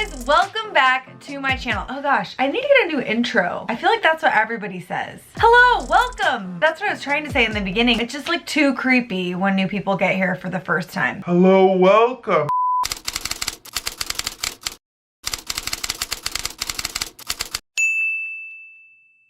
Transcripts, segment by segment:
guys, welcome back to my channel. Oh gosh, I need to get a new intro. I feel like that's what everybody says. Hello, welcome. That's what I was trying to say in the beginning. It's just like too creepy when new people get here for the first time. Hello, welcome.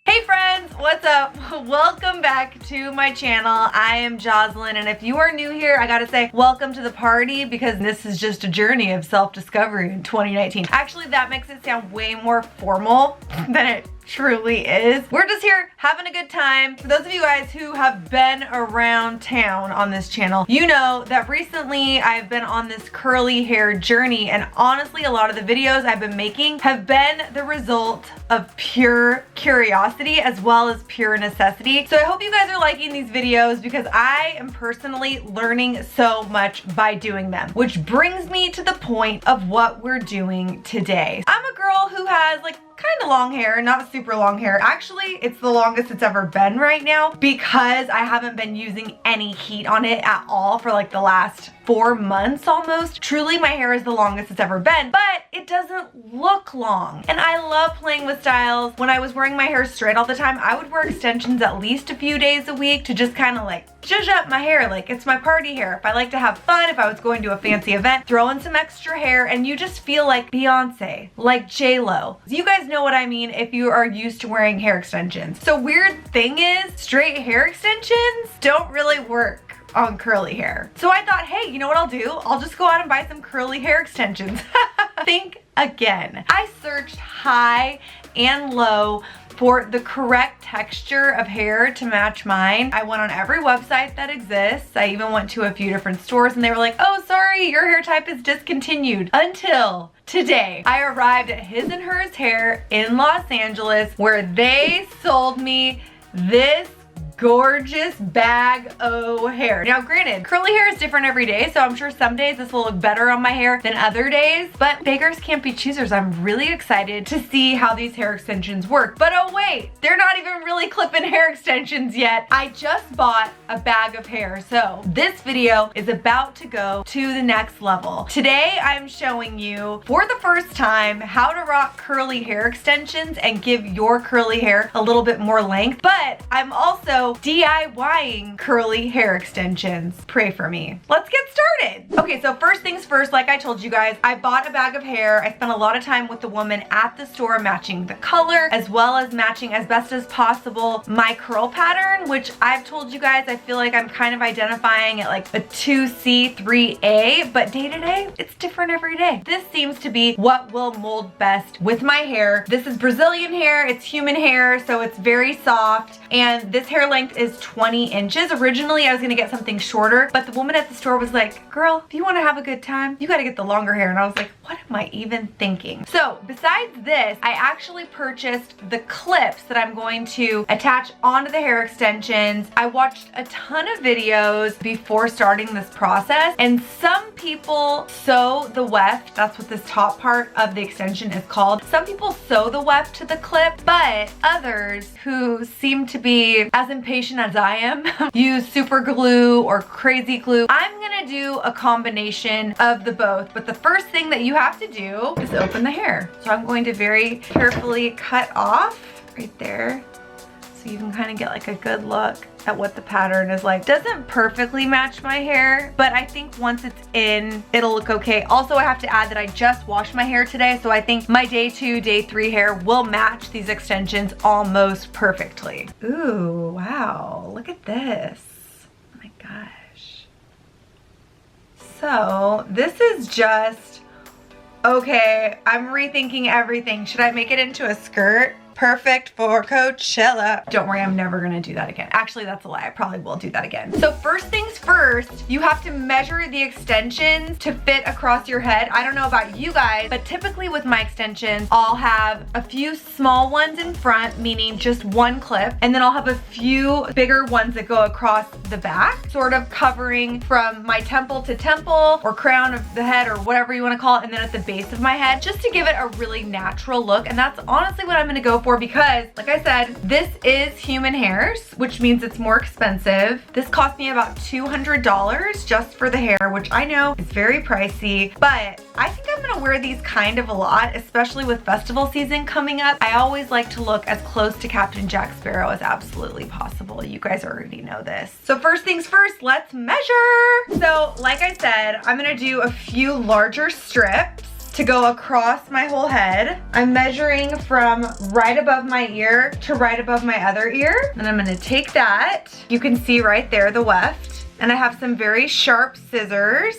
Hey friends, what's up? Welcome back to my channel. I am Joslyn, and if you are new here, I gotta say welcome to the party because this is just a journey of self-discovery in 2019. Actually, that makes it sound way more formal than it truly is. We're just here having a good time. For those of you guys who have been around town on this channel, you know that recently I've been on this curly hair journey, and honestly, a lot of the videos I've been making have been the result of pure curiosity as well as pure necessity. So I hope you guys are liking these videos because I am personally learning so much by doing them, which brings me to the point of what we're doing today. I'm a girl who has like kind of long hair, not super long hair. Actually, it's the longest it's ever been right now because I haven't been using any heat on it at all for like the last 4 months almost. Truly, my hair is the longest it's ever been, but it doesn't look long. And I love playing with styles. When I was wearing my hair straight all the time, I would wear extensions at least a few days a week to just kind of like zhuzh up my hair. Like it's my party hair. If I like to have fun, if I was going to a fancy event, throw in some extra hair and you just feel like Beyonce, like J-Lo. You guys know what I mean if you are used to wearing hair extensions. So weird thing is, straight hair extensions don't really work on curly hair. So I thought, hey, you know what I'll do? I'll just go out and buy some curly hair extensions. Think again. I searched high and low for the correct texture of hair to match mine. I went on every website that exists. I even went to a few different stores and they were like, oh, sorry, your hair type is discontinued. Until today, I arrived at His and Hers Hair in Los Angeles where they sold me this gorgeous bag o' hair. Now granted, curly hair is different every day, so I'm sure some days this will look better on my hair than other days, but beggars can't be choosers. I'm really excited to see how these hair extensions work. But oh wait, they're not even really clip-in hair extensions yet. I just bought a bag of hair, so this video is about to go to the next level. Today I'm showing you for the first time how to rock curly hair extensions and give your curly hair a little bit more length, but I'm also DIYing curly hair extensions. Pray for me. Let's get started. Okay, so first things first, like I told you guys, I bought a bag of hair. I spent a lot of time with the woman at the store matching the color as well as matching as best as possible my curl pattern, which I've told you guys I feel like I'm kind of identifying at like a 2C, 3A, but day to day, it's different every day. This seems to be what will mold best with my hair. This is Brazilian hair, it's human hair, so it's very soft, and this hair length is 20 inches. Originally, I was gonna get something shorter, but the woman at the store was like, girl, if you wanna have a good time, you gotta get the longer hair. And I was like, what am I even thinking? So besides this, I actually purchased the clips that I'm going to attach onto the hair extensions. I watched a ton of videos before starting this process, and some people sew the weft. That's what this top part of the extension is called. Some people sew the weft to the clip, but others who seem to be as impatient as I am use super glue or crazy glue. I'm gonna do a combination of the both, but the first thing that you have to do is open the hair. So I'm going to very carefully cut off right there so you can kind of get like a good look at what the pattern is like. Doesn't perfectly match my hair, but I think once it's in, it'll look okay. Also, I have to add that I just washed my hair today, so I think my day 2, day 3 hair will match these extensions almost perfectly. Ooh, wow, look at this. Oh my gosh. So this is just, okay, I'm rethinking everything. Should I make it into a skirt? Perfect for Coachella. Don't worry, I'm never gonna do that again. Actually, that's a lie. I probably will do that again. So first things first, you have to measure the extensions to fit across your head. I don't know about you guys, but typically with my extensions, I'll have a few small ones in front, meaning just one clip, and then I'll have a few bigger ones that go across the back, sort of covering from my temple to temple or crown of the head or whatever you wanna call it, and then at the base of my head, just to give it a really natural look. And that's honestly what I'm gonna go for because, like I said, this is human hairs, which means it's more expensive. This cost me about $200 just for the hair, which I know is very pricey, but I think I'm gonna wear these kind of a lot, especially with festival season coming up. I always like to look as close to Captain Jack Sparrow as absolutely possible. You guys already know this. So first things first, let's measure. So like I said, I'm gonna do a few larger strips to go across my whole head. I'm measuring from right above my ear to right above my other ear. And I'm gonna take that. You can see right there the weft. And I have some very sharp scissors.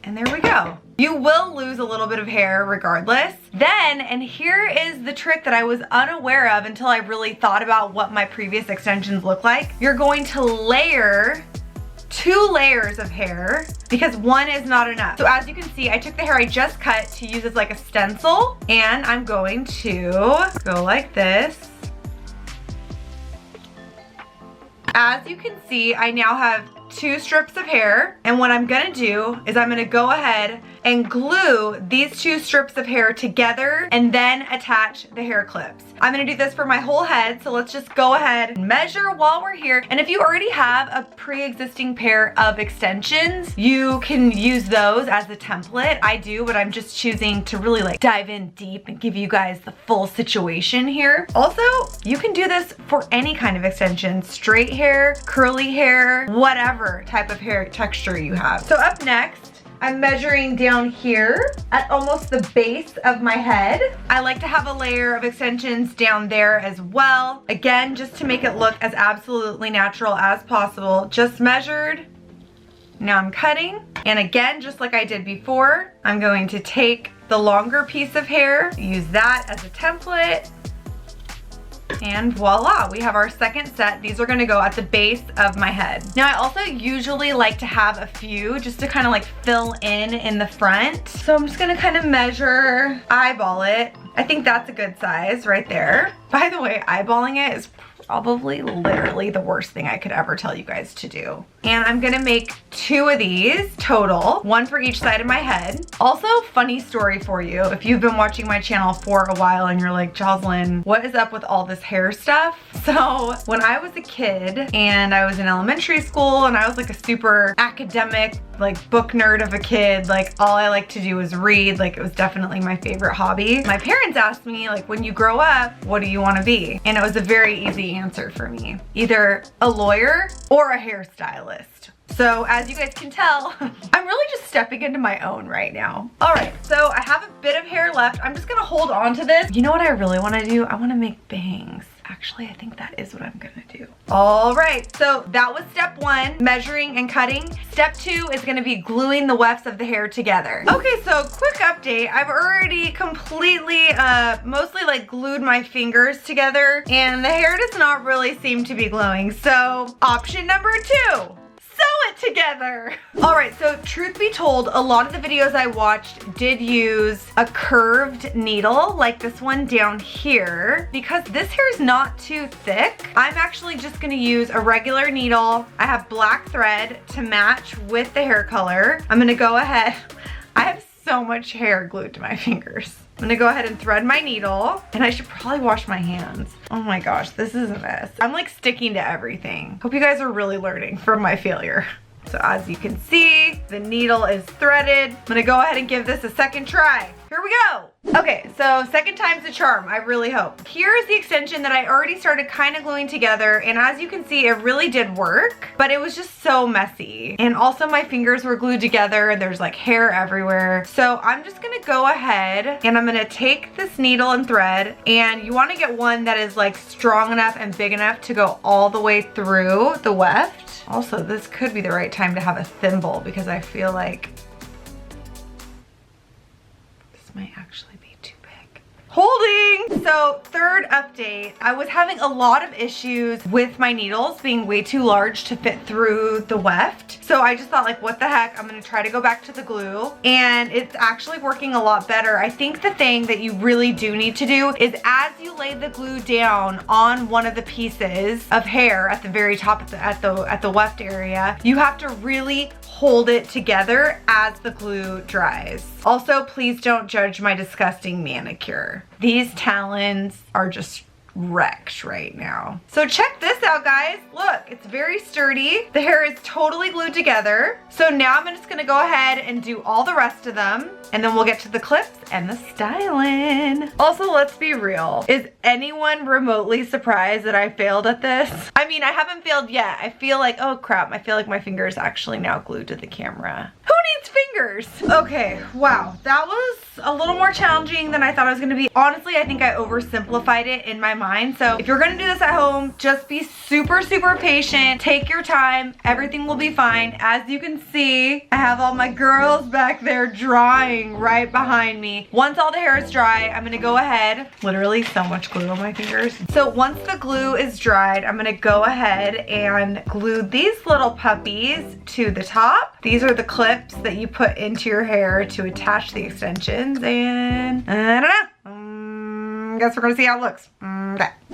And there we go. You will lose a little bit of hair regardless. Then, and here is the trick that I was unaware of until I really thought about what my previous extensions look like. You're going to layer 2 layers of hair because one is not enough. So as you can see, I took the hair I just cut to use as like a stencil, and I'm going to go like this. As you can see, I now have 2 strips of hair, and what I'm gonna do is I'm gonna go ahead and glue these 2 strips of hair together and then attach the hair clips. I'm gonna do this for my whole head, so let's just go ahead and measure while we're here. And if you already have a pre-existing pair of extensions, you can use those as a template. I do, but I'm just choosing to really like dive in deep and give you guys the full situation here. Also, you can do this for any kind of extension, straight hair, curly hair, whatever type of hair texture you have. So up next, I'm measuring down here at almost the base of my head. I like to have a layer of extensions down there as well. Again, just to make it look as absolutely natural as possible. Just measured. Now I'm cutting. And again, just like I did before, I'm going to take the longer piece of hair, use that as a template. And voila, we have our second set. These are gonna go at the base of my head. Now I also usually like to have a few just to kind of like fill in the front. So I'm just gonna kind of measure, eyeball it. I think that's a good size right there. By the way, eyeballing it is probably literally the worst thing I could ever tell you guys to do. And I'm gonna make 2 of these total, 1 for each side of my head. Also, funny story for you, if you've been watching my channel for a while and you're like, Joslyn, what is up with all this hair stuff? So when I was a kid and I was in elementary school and I was like a super academic, like book nerd of a kid, like all I liked to do was read, like it was definitely my favorite hobby. My parents asked me, like, when you grow up, what do you want to be? And it was a very easy answer for me. Either a lawyer or a hairstylist. So as you guys can tell, I'm really just stepping into my own right now. All right, so I have a bit of hair left. I'm just gonna hold on to this. You know what I really wanna do? I wanna make bangs. Actually, I think that is what I'm gonna do. All right, so that was step 1, measuring and cutting. Step 2 is gonna be gluing the wefts of the hair together. Okay, so quick update. I've already completely, mostly like glued my fingers together, and the hair does not really seem to be gluing. So option number 2. Sew it together. All right, so truth be told, a lot of the videos I watched did use a curved needle like this one down here. Because this hair is not too thick, I'm actually just gonna use a regular needle. I have black thread to match with the hair color. I'm gonna go ahead. I have so much hair glued to my fingers. I'm gonna go ahead and thread my needle, and I should probably wash my hands. Oh my gosh, this is a mess. I'm like sticking to everything. Hope you guys are really learning from my failure. So as you can see, the needle is threaded. I'm gonna go ahead and give this a second try. Here we go. Okay, so second time's the charm, I really hope. Here is the extension that I already started kind of gluing together, and as you can see, it really did work, but it was just so messy. And also my fingers were glued together and there's like hair everywhere. So I'm just gonna go ahead and I'm gonna take this needle and thread, and you wanna get one that is like strong enough and big enough to go all the way through the weft. Also, this could be the right time to have a thimble because I feel like might actually be too big. Holding! So third update, I was having a lot of issues with my needles being way too large to fit through the weft. So I just thought like, what the heck? I'm gonna try to go back to the glue, and it's actually working a lot better. I think the thing that you really do need to do is as you lay the glue down on one of the pieces of hair at the very top at the weft area, you have to really hold it together as the glue dries. Also, please don't judge my disgusting manicure. These talons are just wrecked right now. So check this out, guys. Look, it's very sturdy. The hair is totally glued together. So now I'm just gonna go ahead and do all the rest of them, and then we'll get to the clips and the styling. Also, let's be real. Is anyone remotely surprised that I failed at this? I mean, I haven't failed yet. I feel like, oh crap, I feel like my finger is actually now glued to the camera. Who needs fingers? Okay, wow, that was a little more challenging than I thought it was gonna be. Honestly, I think I oversimplified it in my mind. So if you're gonna do this at home, just be super, super patient. Take your time, everything will be fine. As you can see, I have all my girls back there drying right behind me. Once all the hair is dry, I'm gonna go ahead, literally so much glue on my fingers. So once the glue is dried, I'm gonna go ahead and glue these little puppies to the top. These are the clips that you put into your hair to attach the extensions, and I don't know. Guess we're gonna see how it looks.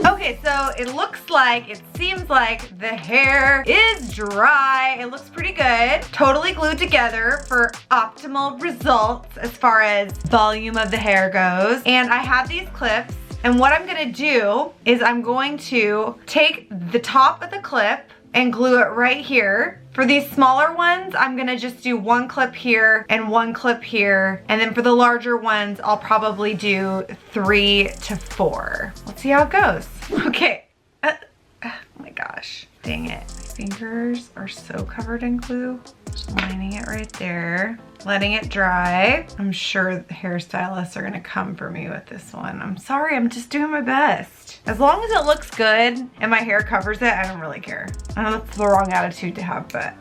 Okay, so it seems like the hair is dry. It looks pretty good. Totally glued together for optimal results as far as volume of the hair goes. And I have these clips, and what I'm gonna do is I'm going to take the top of the clip and glue it right here. For these smaller ones, I'm gonna just do one clip here and one clip here. And then for the larger ones, I'll probably do 3 to 4. Let's see how it goes. Okay. Oh my gosh, dang it. My fingers are so covered in glue. Just lining it right there, letting it dry. I'm sure the hairstylists are gonna come for me with this one. I'm sorry, I'm just doing my best. As long as it looks good and my hair covers it, I don't really care. I know that's the wrong attitude to have, but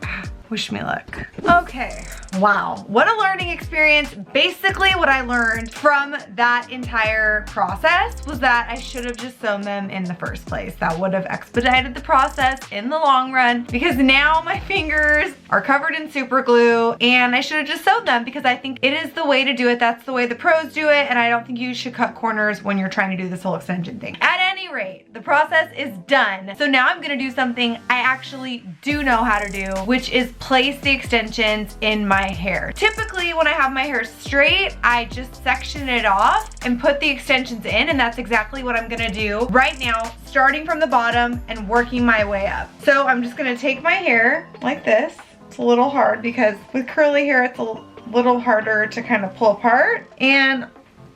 wish me luck. Okay, wow, what a learning experience. Basically what I learned from that entire process was that I should have just sewn them in the first place. That would have expedited the process in the long run, because now my fingers are covered in super glue and I should have just sewed them, because I think it is the way to do it. That's the way the pros do it, and I don't think you should cut corners when you're trying to do this whole extension thing. At any rate, the process is done. So now I'm gonna do something I actually do know how to do, which is place the extensions in my hair. Typically when I have my hair straight, I just section it off and put the extensions in, and that's exactly what I'm gonna do right now, starting from the bottom and working my way up. So I'm just gonna take my hair like this. It's a little hard because with curly hair, it's a little harder to kind of pull apart. And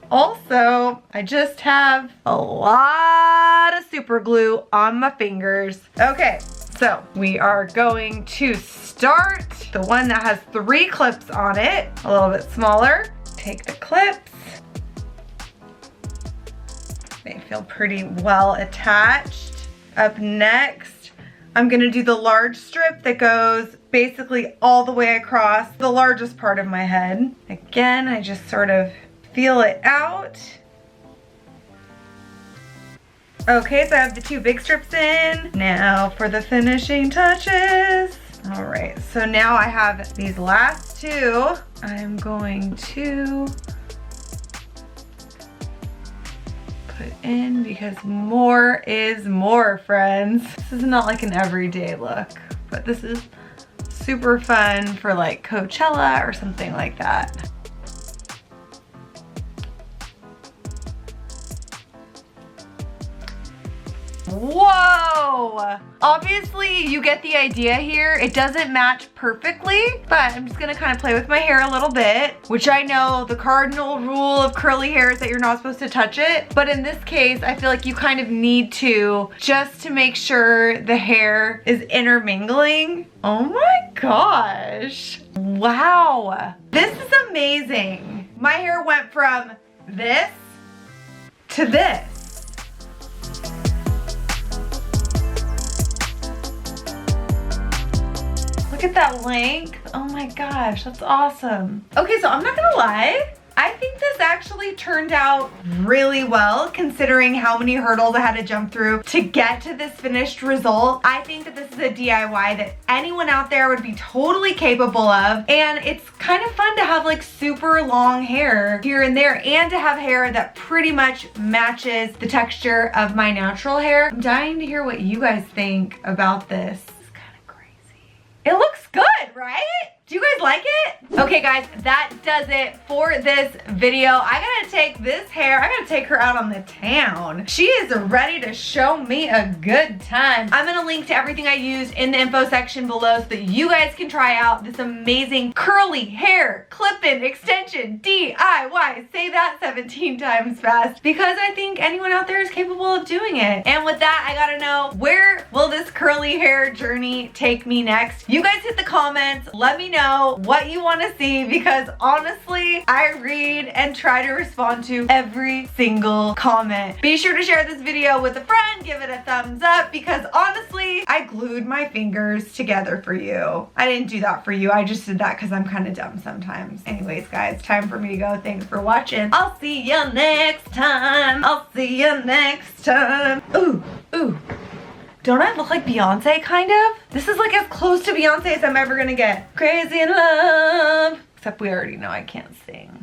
also, I just have a lot of super glue on my fingers. Okay, so we are going to start the one that has 3 clips on it, a little bit smaller. Take the clips. They feel pretty well attached. Up next, I'm gonna do the large strip that goes basically all the way across the largest part of my head. Again, I just sort of feel it out. Okay, so I have the 2 big strips in. Now for the finishing touches. All right, so now I have these last 2. I'm going to put in, because more is more, friends. This is not like an everyday look, but this is super fun for like Coachella or something like that. Whoa! Obviously, you get the idea here. It doesn't match perfectly, but I'm just gonna kind of play with my hair a little bit, which I know the cardinal rule of curly hair is that you're not supposed to touch it. But in this case, I feel like you kind of need to, just to make sure the hair is intermingling. Oh my gosh. Wow. This is amazing. My hair went from this to this. Look at that length. Oh my gosh, that's awesome. Okay, so I'm not gonna lie. I think this actually turned out really well considering how many hurdles I had to jump through to get to this finished result. I think that this is a DIY that anyone out there would be totally capable of, and it's kind of fun to have like super long hair here and there and to have hair that pretty much matches the texture of my natural hair. I'm dying to hear what you guys think about this. It's kind of crazy. It looks good, right? Do you guys like it? Okay guys, that does it for this video. I gotta take this hair, I gotta take her out on the town. She is ready to show me a good time. I'm gonna link to everything I used in the info section below so that you guys can try out this amazing curly hair clip-in extension DIY. Say that 17 times fast because I think anyone out there is capable of doing it. And with that, I gotta know, where will this curly hair journey take me next? You guys hit the comments, let me know what you want to see because honestly, I read and try to respond to every single comment. Be sure to share this video with a friend, give it a thumbs up because honestly, I glued my fingers together for you. I didn't do that for you. I just did that because I'm kind of dumb sometimes. Anyways, guys, time for me to go. Thanks for watching. I'll see you next time. I'll see you next time. Ooh, ooh. Don't I look like Beyonce, kind of? This is like as close to Beyonce as I'm ever gonna get. Crazy in love. Except we already know I can't sing.